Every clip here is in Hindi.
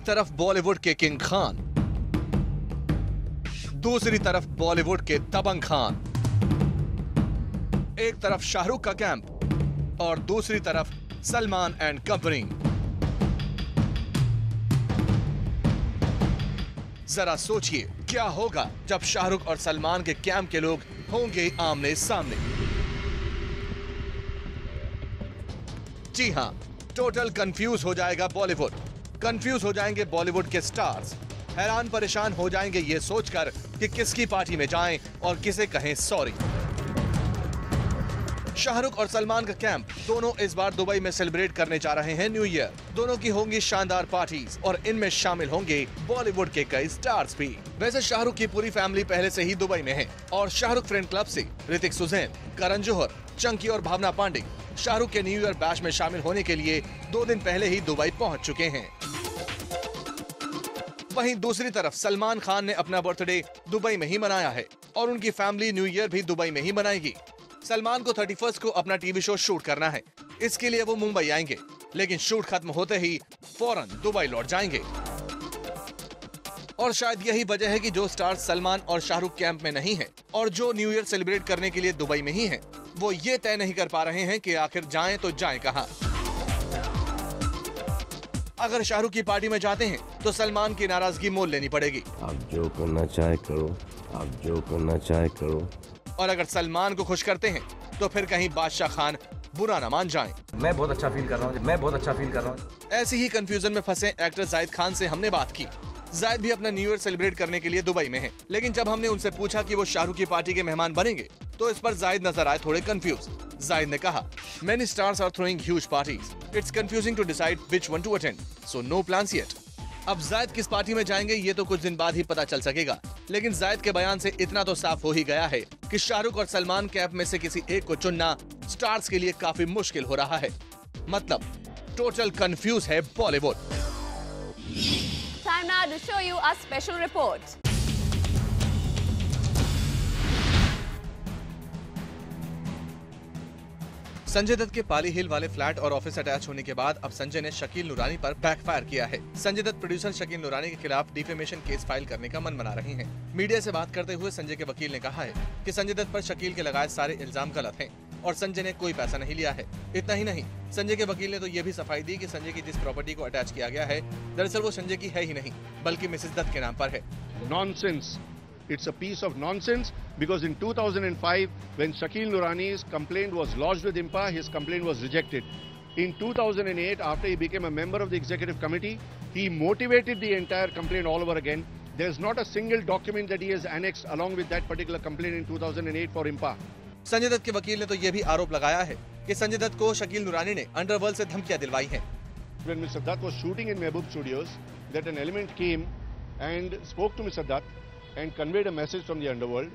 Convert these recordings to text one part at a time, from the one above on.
तरफ बॉलीवुड के किंग खान, दूसरी तरफ बॉलीवुड के दबंग खान। एक तरफ शाहरुख का कैंप और दूसरी तरफ सलमान एंड कंपनी। जरा सोचिए क्या होगा जब शाहरुख और सलमान के कैंप के लोग होंगे आमने सामने। जी हां, टोटल कंफ्यूज हो जाएगा बॉलीवुड, कंफ्यूज हो जाएंगे बॉलीवुड के स्टार्स, हैरान परेशान हो जाएंगे ये सोचकर कि किसकी पार्टी में जाएं और किसे कहें सॉरी। शाहरुख और सलमान का कैंप दोनों इस बार दुबई में सेलिब्रेट करने जा रहे हैं न्यू ईयर। दोनों की होंगी शानदार पार्टीज और इनमें शामिल होंगे बॉलीवुड के कई स्टार्स भी। वैसे शाहरुख की पूरी फैमिली पहले से ही दुबई में है और शाहरुख फ्रेंड क्लब से ऋतिक सुजैन, करण जौहर, चंकी और भावना पांडे शाहरुख के न्यू ईयर बैश में शामिल होने के लिए 2 दिन पहले ही दुबई पहुंच चुके हैं। वहीं दूसरी तरफ सलमान खान ने अपना बर्थडे दुबई में ही मनाया है और उनकी फैमिली न्यू ईयर भी दुबई में ही मनाएगी। सलमान को 31 को अपना टीवी शो शूट करना है, इसके लिए वो मुंबई आएंगे, लेकिन शूट खत्म होते ही फौरन दुबई लौट जाएंगे। और शायद यही वजह है कि जो स्टार्स सलमान और शाहरुख कैंप में नहीं हैं और जो न्यू ईयर सेलिब्रेट करने के लिए दुबई में ही हैं, वो ये तय नहीं कर पा रहे हैं कि आखिर जाएं तो जाएं कहां। अगर शाहरुख की पार्टी में जाते हैं तो सलमान की नाराजगी मोल लेनी पड़ेगी। आप जो करना चाहे करो, आप जो करना चाहे करो। और अगर सलमान को खुश करते हैं तो फिर कहीं बादशाह खान बुरा न मान जाएं। मैं बहुत अच्छा फील कर रहा हूँ। ऐसी ही कंफ्यूजन में फंसे एक्टर जाहिद खान से हमने बात की। जाहिद भी अपना न्यू ईयर सेलिब्रेट करने के लिए दुबई में है, लेकिन जब हमने उनसे पूछा कि वो शाहरुख की पार्टी के मेहमान बनेंगे तो इस पर जाहिद नजर आए थोड़े कंफ्यूज। जाहिद ने कहा, many stars are throwing huge parties, it's confusing to decide which one to attend, so no plans yet. अब जाहिद किस पार्टी में जाएंगे ये तो कुछ दिन बाद ही पता चल सकेगा, लेकिन जाहिद के बयान से इतना तो साफ हो ही गया है कि शाहरुख और सलमान कैंप में से किसी एक को चुनना स्टार्स के लिए काफी मुश्किल हो रहा है। मतलब टोटल कंफ्यूज है Bollywood. Time now to show you a special report. Sanjay Dutt के पाली हिल वाले फ्लैट और ऑफिस अटैच होने के बाद अब संजय ने शकील नूरानी पर बैकफायर किया है। संजय दत्त प्रोड्यूसर शकील नूरानी के खिलाफ डिफेमेशन केस फाइल करने का मन बना रहे हैं। मीडिया से बात करते हुए संजय के वकील ने कहा है कि संजय दत्त पर शकील के लगाए सारे इल्जाम गलत हैं और संजय ने कोई पैसा नहीं लिया है। इतना ही नहीं, संजय के वकील ने तो ये भी सफाई दी कि संजय की जिस प्रॉपर्टी को अटैच किया गया है दरअसल वो संजय की है ही नहीं बल्कि मिसेस दत्त के नाम पर है। Nonsense. It's a piece of nonsense because in 2005 when Shakil Noorani's complaint was lodged with IMPA, his complaint was rejected. In 2008, after he became a member of the executive committee, he motivated the entire complaint all over again. There's not a single document that he has annexed along with that particular complaint in 2008 for IMPA. Sanjay Dutt के वकील ने तो ये भी आरोप लगाया है कि संजय दत्त को शकील नूरानी ने अंडरवर्ल्ड से धमकियां दिलवाई हैं। When Mr. Dutt was shooting in Mehboob Studios, that an element came and spoke to Mr. Dutt and conveyed a message from the underworld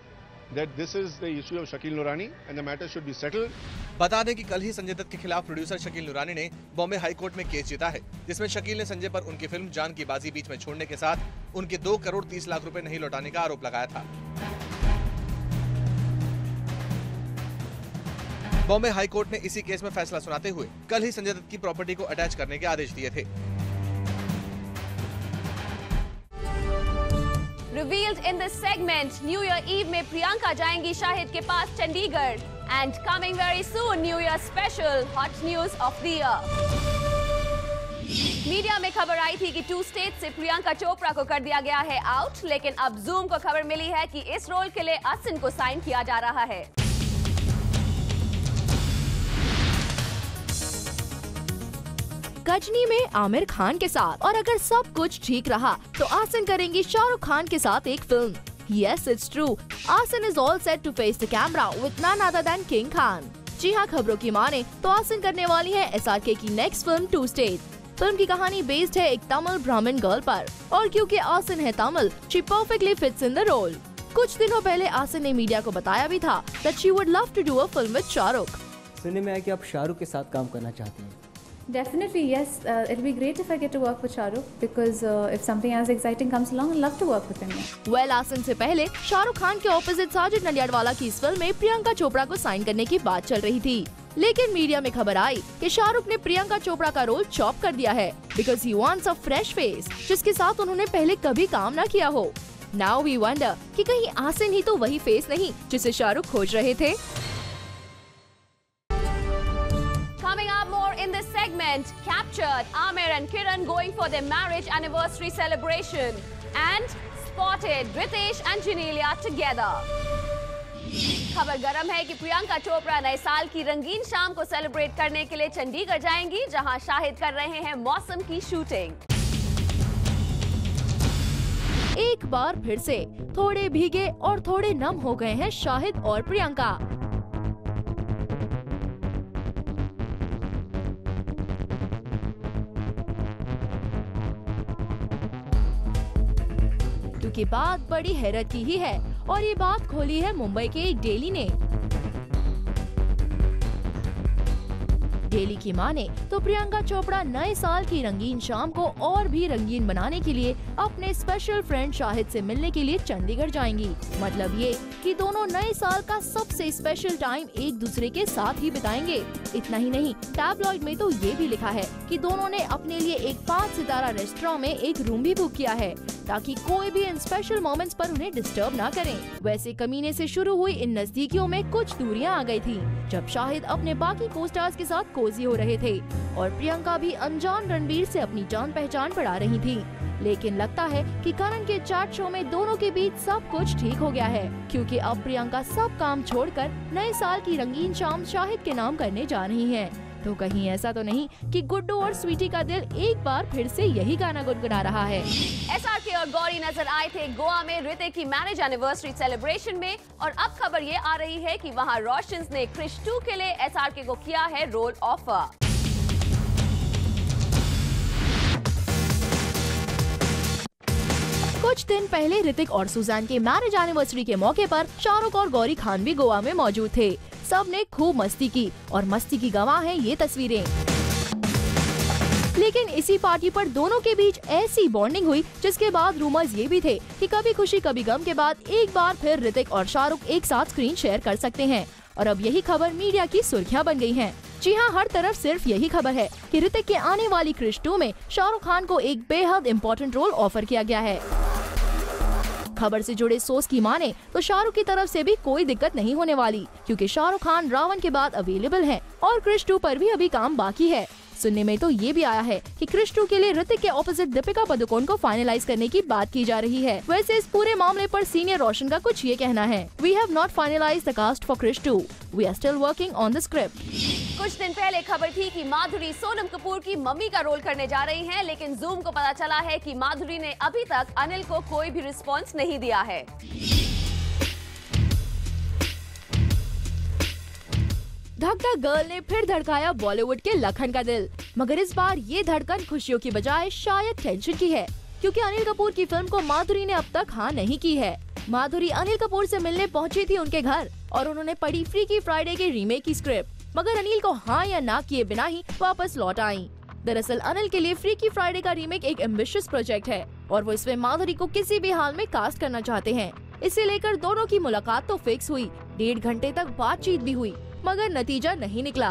that this is the issue of Shakil Noorani and the matter should be settled. बता दें कि कल ही संजय दत्त के खिलाफ प्रोड्यूसर शकील नूरानी ने बॉम्बे हाई कोर्ट में केस जीता है, जिसमें शकील ने संजय पर उनकी फिल्म जान की बाजी बीच में छोड़ने के साथ उनके 2 करोड़ 30 लाख रुपए नहीं लौटाने का आरोप लगाया था। बॉम्बे हाई कोर्ट ने इसी केस में फैसला सुनाते हुए कल ही संजय दत्त की प्रॉपर्टी को अटैच करने के आदेश दिए थे। Revealed in this segment, New Year Eve में प्रियंका जाएंगी शाहिद के पास Chandigarh and coming very soon New Year special hot news of the year. Media में खबर आई थी कि 2 स्टेट से प्रियंका चोपड़ा को कर दिया गया है आउट, लेकिन अब जूम को खबर मिली है कि इस रोल के लिए असिन को साइन किया जा रहा है। गजनी में आमिर खान के साथ और अगर सब कुछ ठीक रहा तो आसिन करेंगी शाहरुख खान के साथ एक film. Yes, it's true. Asin is all set to face the camera with none other than King Khan. जी हाँ, खबरों की माने तो आसिन करने वाली है SRK की नेक्स्ट फिल्म 2 स्टेट। फिल्म की कहानी बेस्ड है एक तमिल ब्राह्मण गर्ल पर और क्योंकि आसिन है Tamil, she perfectly fits in the role. कुछ दिनों पहले आसिन ने मीडिया को बताया भी था that she would love to do a film with Shahrukh. सुनने में आया कि आप शाहरुख के साथ काम करना चाहती हैं। Definitely, yes. It'll be great if I get to work with Shahrukh because if something else exciting comes along, I'd love to work with him. Well, आसिन से पहले शाहरुख खान के ऑपोजिट साजिद नडियाडवाला की इस फिल्म में प्रियंका चोपड़ा को साइन करने की बात चल रही थी। लेकिन मीडिया में खबर आई कि शाहरुख ने प्रियंका चोपड़ा का रोल चॉप कर दिया है because he wants a fresh face जिसके साथ उन्होंने पहले कभी काम न किया हो। नाउ वी वंडर कि कहीं आसिन ही तो वही फेस नहीं जिसे शाहरुख खोज रहे थे। Coming up more in this segment, captured Aamir and Kiran going for their marriage anniversary celebration and spotted Ritesh and Genelia together. खबर गरम है कि प्रियंका चोपड़ा नए साल की रंगीन शाम को सेलिब्रेट करने के लिए चंडीगढ़ जाएंगी, जहां शाहिद कर रहे हैं मौसम की शूटिंग। एक बार फिर से थोड़े भीगे और थोड़े नम हो गए हैं शाहिद और प्रियंका। क्योंकि बात बड़ी हैरत की ही है और ये बात खोली है मुंबई के एक डेली ने। डेली की माने तो प्रियंका चोपड़ा नए साल की रंगीन शाम को और भी रंगीन बनाने के लिए अपने स्पेशल फ्रेंड शाहिद से मिलने के लिए चंडीगढ़ जाएंगी। मतलब ये कि दोनों नए साल का सबसे स्पेशल टाइम एक दूसरे के साथ ही बिताएंगे। इतना ही नहीं, टैबलॉइड में तो ये भी लिखा है कि दोनों ने अपने लिए एक 5 सितारा रेस्टोरेंट में एक रूम भी बुक किया है ताकि कोई भी इन स्पेशल मोमेंट्स पर उन्हें डिस्टर्ब ना करें। वैसे कमीने से शुरू हुई इन नजदीकियों में कुछ दूरियां आ गई थी जब शाहिद अपने बाकी को-स्टार्स के साथ कोजी हो रहे थे और प्रियंका भी अनजान रणवीर से अपनी जान पहचान बढ़ा रही थी। लेकिन लगता है कि करण के चैट शो में दोनों के बीच सब कुछ ठीक हो गया है, क्योंकि अब प्रियंका सब काम छोड़कर नए साल की रंगीन शाम शाहिद के नाम करने जा रही है। तो कहीं ऐसा तो नहीं कि गुड्डू और स्वीटी का दिल एक बार फिर से यही गाना गुनगुना रहा है। SRK और गौरी नजर आए थे गोवा में ऋतिक की मैरिज एनिवर्सरी सेलिब्रेशन में, और अब खबर ये आ रही है कि वहां रोशंस ने क्रिश 2 के लिए SRK को किया है रोल ऑफर। कुछ दिन पहले ऋतिक और सुजैन के मैरिज एनिवर्सरी के मौके पर शाहरुख और गौरी खान भी गोवा में मौजूद थे। सब ने खूब मस्ती की और मस्ती की गवाह हैं ये तस्वीरें। लेकिन इसी पार्टी पर दोनों के बीच ऐसी बॉन्डिंग हुई जिसके बाद रूमर्स ये भी थे कि कभी खुशी कभी गम के बाद एक बार फिर ऋतिक और शाहरुख एक साथ स्क्रीन शेयर कर सकते हैं। और अब यही खबर मीडिया की सुर्खियां बन गई हैं। जी हाँ, हर तरफ सिर्फ यही खबर है कि ऋतिक के आने वाली क्रिश 2 में शाहरुख खान को एक बेहद इम्पोर्टेंट रोल ऑफर किया गया है। खबर से जुड़े सोर्स की माने तो शाहरुख की तरफ से भी कोई दिक्कत नहीं होने वाली, क्योंकि शाहरुख खान रावण के बाद अवेलेबल हैं और क्रिश 2 पर भी अभी काम बाकी है। सुनने में तो ये भी आया है कि क्रिश 2 के लिए ऋतिक के ऑपोजिट दीपिका पादुकोण को फाइनलाइज करने की बात की जा रही है। वैसे इस पूरे मामले पर सीनियर रोशन का कुछ ये कहना है, we have not finalized the cast for Krrish 2, we are still working on the script. कुछ दिन पहले खबर थी कि माधुरी सोनम कपूर की मम्मी का रोल करने जा रही हैं, लेकिन जूम को पता चला है कि माधुरी ने अभी तक अनिल को कोई भी रिस्पॉन्स नहीं दिया है। धक धक गर्ल ने फिर धड़काया बॉलीवुड के लखन का दिल, मगर इस बार ये धड़कन खुशियों की बजाय शायद टेंशन की है, क्योंकि अनिल कपूर की फिल्म को माधुरी ने अब तक हाँ नहीं की है। माधुरी अनिल कपूर से मिलने पहुंची थी उनके घर और उन्होंने पढ़ी फ्रीकी फ्राइडे के रीमेक की स्क्रिप्ट, मगर अनिल को हाँ या ना किए बिना ही वापस लौट आई। दरअसल अनिल के लिए फ्रीकी फ्राइडे का रीमेक एक एम्बिशियस प्रोजेक्ट है और वो इसमें माधुरी को किसी भी हाल में कास्ट करना चाहते हैं। इसे लेकर दोनों की मुलाकात तो फिक्स हुई, 1.5 घंटे तक बातचीत भी हुई, मगर नतीजा नहीं निकला।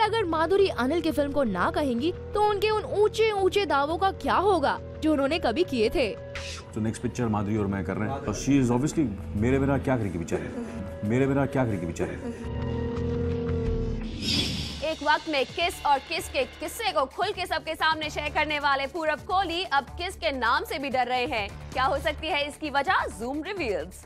अगर माधुरी अनिल की फिल्म को ना कहेंगी तो उनके उन ऊंचे ऊंचे दावों का क्या होगा जो उन्होंने कभी किए थे। तो नेक्स्ट पिक्चर माधुरी और मैं कर रहे हैं, तो शी इज ऑब्वियसली मेरे बिना क्या करेगी बेचारी, मेरे बिना क्या करेगी बेचारी। एक वक्त में किस और किस के किस्से को खुल के सबके सामने शेयर करने वाले पूरब कोहली अब किस के नाम से भी डर रहे हैं। क्या हो सकती है इसकी वजह? Zoom reveals.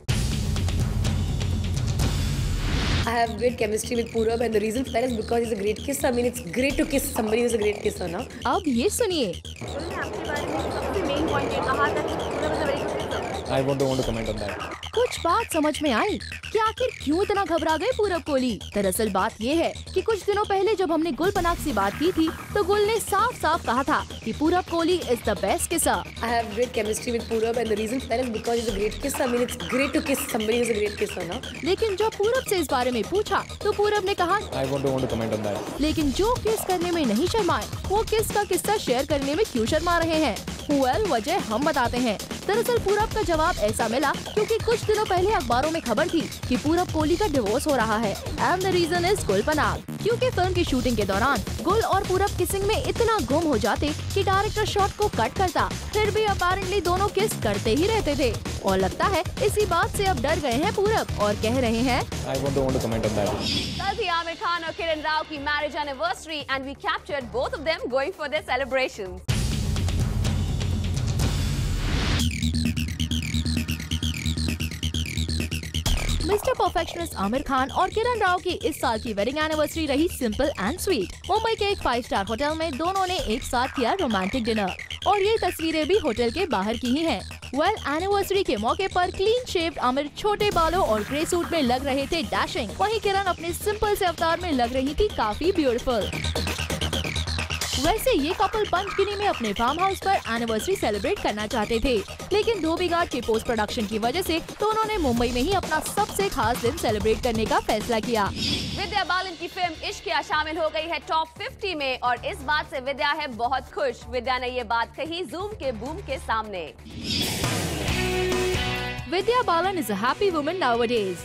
I have great chemistry with Purab and the reason for that is because he's a great kisser. I mean, it's great to kiss somebody who's a great kisser, ना? अब ये सुनिए। I don't want to comment on that. कुछ बात समझ में आई कि आखिर क्यों इतना घबरा गए पूरब कोहली। दरअसल बात ये है कि कुछ दिनों पहले जब हमने गुल पनाग से बात की थी तो गुल ने साफ साफ कहा था कि Purab Kohli is the best kisser. I have great chemistry with Purab and the reason for that is because he's a great kisser. I mean, it's great to kiss somebody who's a great kisser, ना? लेकिन जब पूरब से इस बारे में पूछा तो पूरब ने कहा I don't want to comment on that. लेकिन जो किस करने में नहीं शर्माए वो किस का किस्सा शेयर करने में क्यों शर्मा रहे हैं? वजह हम बताते हैं। दरअसल पूरब का जवाब ऐसा मिला क्योंकि कुछ दिनों पहले अखबारों में खबर थी कि पूरब कोहली का डिवोर्स हो रहा है एंड द रीजन इज गुल पनाग। क्योंकि फिल्म की शूटिंग के दौरान गुल और पूरब किसिंग में इतना गुम हो जाते कि डायरेक्टर शॉट को कट करता, फिर भी अपेरेंटली दोनों किस करते ही रहते थे। और लगता है इसी बात से अब डर गए हैं पूरब और कह रहे हैं I don't want to comment on that. कल थी आमिर खान और किरण राव की marriage anniversary and we captured both of them going for their celebrations. Mister perfectionist Aamir Khan और किरण राव की इस साल की वेडिंग एनिवर्सरी रही सिंपल एंड स्वीट। मुंबई के एक 5 स्टार होटल में दोनों ने एक साथ किया रोमांटिक डिनर और ये तस्वीरें भी होटल के बाहर की ही हैं। एनिवर्सरी के मौके पर क्लीन शेव्ड आमिर छोटे बालों और ग्रे सूट में लग रहे थे डैशिंग, वहीं किरण अपने सिंपल से अवतार में लग रही थी काफी ब्यूटीफुल। वैसे ये कपल पंचगिनी में अपने फार्म हाउस पर एनिवर्सरी सेलिब्रेट करना चाहते थे, लेकिन धोबी घाट के पोस्ट प्रोडक्शन की वजह से दोनों ने मुंबई में ही अपना सबसे खास दिन सेलिब्रेट करने का फैसला किया। विद्या बालन की फिल्म इश्किया शामिल हो गई है टॉप 50 में और इस बात से विद्या है बहुत खुश। विद्या ने ये बात कही जूम के बूम के सामने। Vidya Balan is a happy woman nowadays,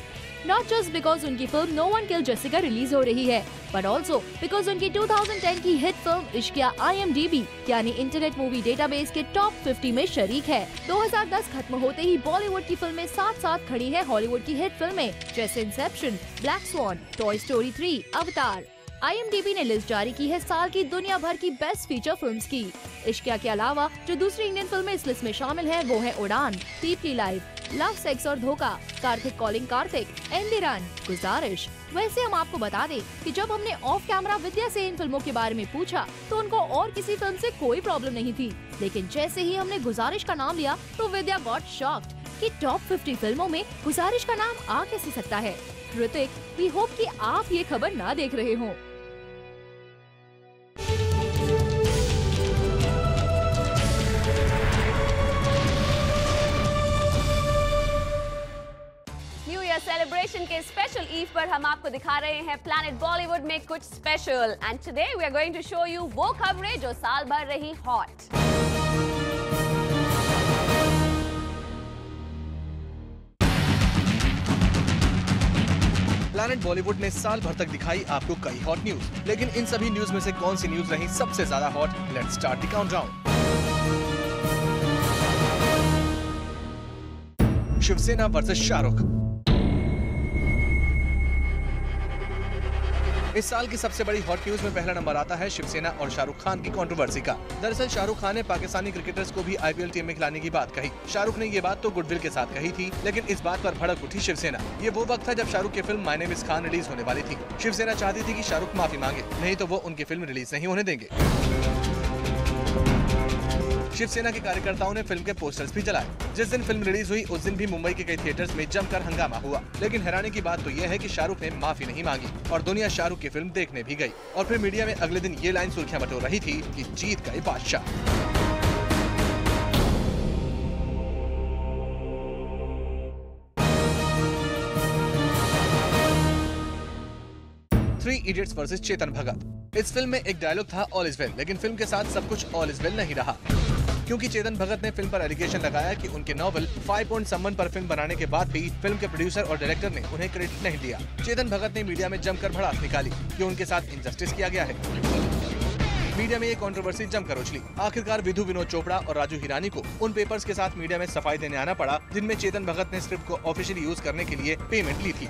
not just because उनकी film no one killed Jessica release हो रही है, बट ऑल्सो बिकॉज उनकी 2010 की हिट फिल्म इश्किया IMDb यानी इंटरनेट मूवी डेटाबेस के टॉप 50 में शरीक है। 2010 खत्म होते ही बॉलीवुड की फिल्में साथ साथ खड़ी है हॉलीवुड की हिट फिल्में जैसे Inception, black sworn, toy story 3, अवतार। IMDb ने लिस्ट जारी की है साल की दुनिया भर की बेस्ट फीचर फिल्म्स की। इश्किया के अलावा जो दूसरी इंडियन फिल्में इस लिस्ट में शामिल हैं वो है उड़ान, डीपली लाइव, लव, सेक्स और धोखा, कार्तिक कॉलिंग कार्तिक, एंडिरन, गुजारिश। वैसे हम आपको बता दें कि जब हमने ऑफ कैमरा विद्या से इन फिल्मों के बारे में पूछा तो उनको और किसी फिल्म से कोई प्रॉब्लम नहीं थी, लेकिन जैसे ही हमने गुजारिश का नाम लिया तो विद्या गॉट शॉक्ड कि टॉप 50 फिल्मों में गुजारिश का नाम आ कैसे सकता है। ऋतिक, वी होप कि आप ये खबर ना देख रहे हों। न्यू ईयर सेलिब्रेशन के स्पेशल ईव पर हम आपको दिखा रहे हैं प्लैनेट बॉलीवुड में कुछ special and today we are going to show you वो खबरें जो साल भर रही हॉट। प्लैनेट बॉलीवुड ने साल भर तक दिखाई आपको कई हॉट न्यूज, लेकिन इन सभी न्यूज में से कौन सी न्यूज रही सबसे ज्यादा hot? Let's start the countdown. Shiv Sena versus Shahrukh. इस साल की सबसे बड़ी हॉट न्यूज में पहला नंबर आता है शिवसेना और शाहरुख खान की कंट्रोवर्सी का। दरअसल शाहरुख खान ने पाकिस्तानी क्रिकेटर्स को भी IPL टीम में खिलाने की बात कही। शाहरुख ने ये बात तो गुडविल के साथ कही थी, लेकिन इस बात पर भड़क उठी शिवसेना। ये वो वक्त था जब शाहरुख की film my name is Khan release होने वाली थी। शिवसेना चाहती थी कि शाहरुख माफी मांगे, नहीं तो वो उनकी फिल्म रिलीज नहीं होने देंगे। शिवसेना के कार्यकर्ताओं ने फिल्म के पोस्टर्स भी जलाए। जिस दिन फिल्म रिलीज हुई उस दिन भी मुंबई के कई थिएटर्स में जमकर हंगामा हुआ, लेकिन हैरानी की बात तो यह है कि शाहरुख ने माफी नहीं मांगी और दुनिया शाहरुख की फिल्म देखने भी गई। और फिर मीडिया में अगले दिन ये लाइन सुर्खियां बटोर रही थी कि जीत गए बादशाह। Three idiots versus Chetan Bhagat. इस फिल्म में एक डायलॉग था ऑल इज वेल, लेकिन फिल्म के साथ सब कुछ ऑल इज वेल नहीं रहा, क्योंकि चेतन भगत ने फिल्म पर एलिगेशन लगाया कि उनके नॉवल 5 पॉइंट समवन पर फिल्म बनाने के बाद भी फिल्म के प्रोड्यूसर और डायरेक्टर ने उन्हें क्रेडिट नहीं दिया। चेतन भगत ने मीडिया में जमकर भड़ास निकाली कि उनके साथ इनजस्टिस किया गया है। मीडिया में ये कंट्रोवर्सी जमकर उछली। आखिरकार विधु विनोद चोपड़ा और राजू हिरानी को उन पेपर्स के साथ मीडिया में सफाई देने आना पड़ा जिनमें चेतन भगत ने स्क्रिप्ट को ऑफिशियली यूज करने के लिए पेमेंट ली थी।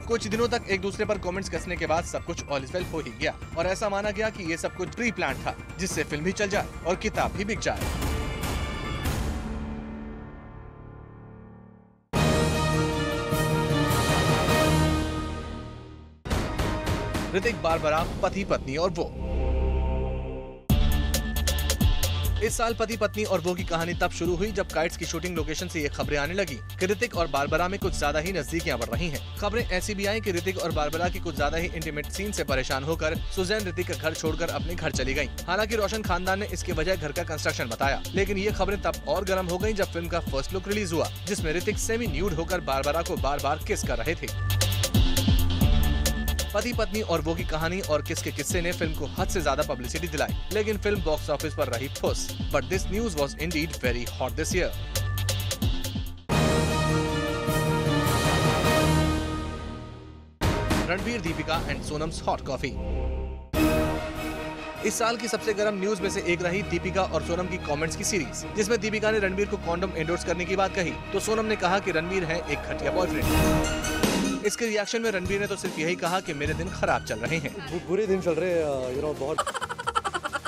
कुछ दिनों तक एक दूसरे पर कमेंट्स कसने के बाद सब कुछ ऑल इज वेल हो ही गया और ऐसा माना गया कि ये सब कुछ प्री प्लान था, जिससे फिल्म भी चल जाए और किताब भी बिक जाए। ऋतिक बारबरा, पति पत्नी और वो। इस साल पति पत्नी और वो की कहानी तब शुरू हुई जब काइट्स की शूटिंग लोकेशन से ये खबरें आने लगी कि ऋतिक और बारबरा में कुछ ज्यादा ही नजदीकियां बढ़ रही हैं। खबरें ऐसी भी आई कि ऋतिक और बारबरा की कुछ ज्यादा ही इंटीमेट सीन से परेशान होकर सुजैन ऋतिक का घर छोड़कर अपने घर चली गयी। हालांकि रोशन खानदान ने इसकी वजह घर का कंस्ट्रक्शन बताया, लेकिन ये खबरें तब और गर्म हो गयी जब फिल्म का फर्स्ट लुक रिलीज हुआ, जिसमें ऋतिक सेमी न्यूड होकर बारबरा को बार बार किस कर रहे थे। पति पत्नी और वो की कहानी और किसके किस्से ने फिल्म को हद से ज्यादा पब्लिसिटी दिलाई, लेकिन फिल्म बॉक्स ऑफिस पर रही फुस। But this news was Indeed very hot this year. Ranbir, Deepika and Sonam's hot coffee. इस साल की सबसे गर्म न्यूज में से एक रही दीपिका और सोनम की कमेंट्स की सीरीज, जिसमें दीपिका ने रणबीर को कॉन्डोम एंडोर्स करने की बात कही तो सोनम ने कहा कि रणबीर है एक घटिया बॉयफ्रेंड। इसके रिएक्शन में रणबीर ने तो सिर्फ यही कहा कि मेरे दिन खराब चल रहे हैं। बुरे दिन चल रहे हैं, बहुत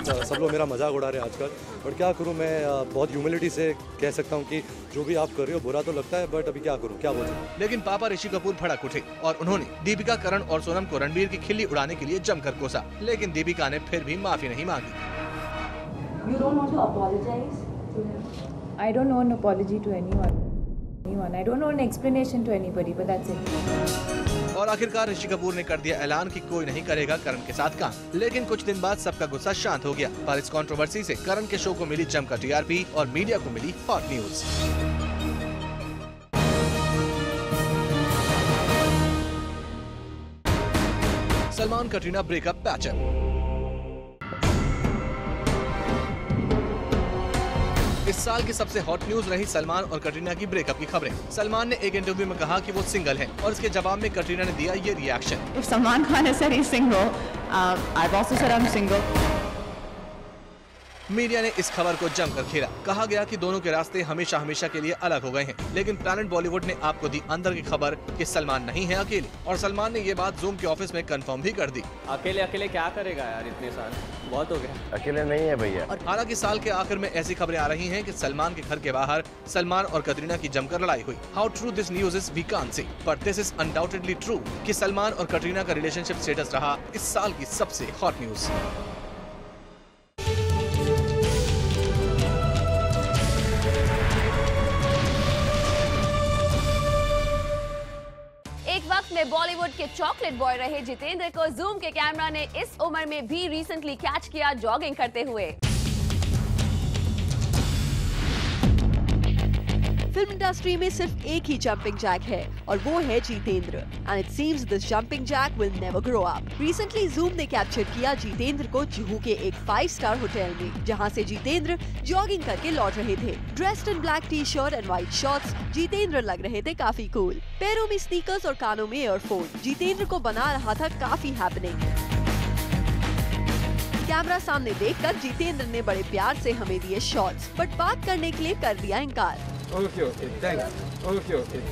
सब लोग मेरा मजाक उड़ा रहे हैं आजकल, बट क्या करूं मैं, बहुत ह्यूमिलिटी से कह सकता हूं कि जो भी आप कर रहे हो बुरा तो लगता है, बट अभी क्या करूं, क्या बोलूं। लेकिन पापा ऋषि कपूर भड़क उठे और उन्होंने दीपिका, करण और सोनम को रणबीर की खिल्ली उड़ाने के लिए जमकर कोसा, लेकिन दीपिका ने फिर भी माफी नहीं मांगी। You don't want to apologize to him? I don't owe an apology to anyone. I don't owe an explanation to anybody, but that's it. और आखिरकार ऋषि कपूर ने कर दिया ऐलान कि कोई नहीं करेगा करण के साथ काम। लेकिन कुछ दिन बाद सबका गुस्सा शांत हो गया, पर इस कंट्रोवर्सी से करण के शो को मिली जमकर टीआरपी और मीडिया को मिली hot news. Salman Katrina breakup patchup. इस साल की सबसे हॉट न्यूज रही सलमान और कटरीना की ब्रेकअप की खबरें। सलमान ने एक इंटरव्यू में कहा कि वो सिंगल हैं और इसके जवाब में कटरीना ने दिया ये reaction. If Salman Khan has said he's single, I've also said I'm single. Media ने इस खबर को जमकर घेरा। कहा गया कि दोनों के रास्ते हमेशा हमेशा के लिए अलग हो गए हैं। लेकिन प्लैनेट बॉलीवुड ने आपको दी अंदर की खबर कि सलमान नहीं है अकेले, और सलमान ने ये बात जूम के ऑफिस में कंफर्म भी कर दी। अकेले अकेले क्या करेगा यार, इतने साल बहुत हो गया। अकेले नहीं है भैया। हालांकि साल के आखिर में ऐसी खबरें आ रही हैं कि सलमान के घर के बाहर सलमान और कटरीना की जमकर लड़ाई हुई। How true this news is we can't say, but this is undoubtedly true कि सलमान और कटरीना का रिलेशनशिप स्टेटस रहा इस साल की सबसे हॉट न्यूज। एक वक्त में बॉलीवुड के चॉकलेट बॉय रहे जितेंद्र को जूम के कैमरा ने इस उम्र में भी रिसेंटली कैच किया जॉगिंग करते हुए। फिल्म इंडस्ट्री में सिर्फ एक ही जंपिंग जैक है और वो है Jeetendra, and it seems this jumping jack will never grow up. Recently Zoom ने कैप्चर किया जितेंद्र को जुहू के एक 5-स्टार होटल में, जहां से जितेंद्र जॉगिंग करके लौट रहे थे। Dressed in black T shirt and white shorts, Jitendra लग रहे थे काफी कूल। पैरों में स्नीकर्स और कानों में ईयरफोन, जितेंद्र को बना रहा था काफी हैपनिंग। कैमरा सामने देखकर जितेंद्र ने बड़े प्यार से हमें दिए शॉट्स, बट बात करने के लिए कर दिया इनकार। Okay,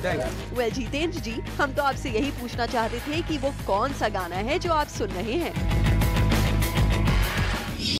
thanks. वेल जितेंद्र जी, हम तो आपसे यही पूछना चाहते थे कि वो कौन सा गाना है जो आप सुन रहे हैं।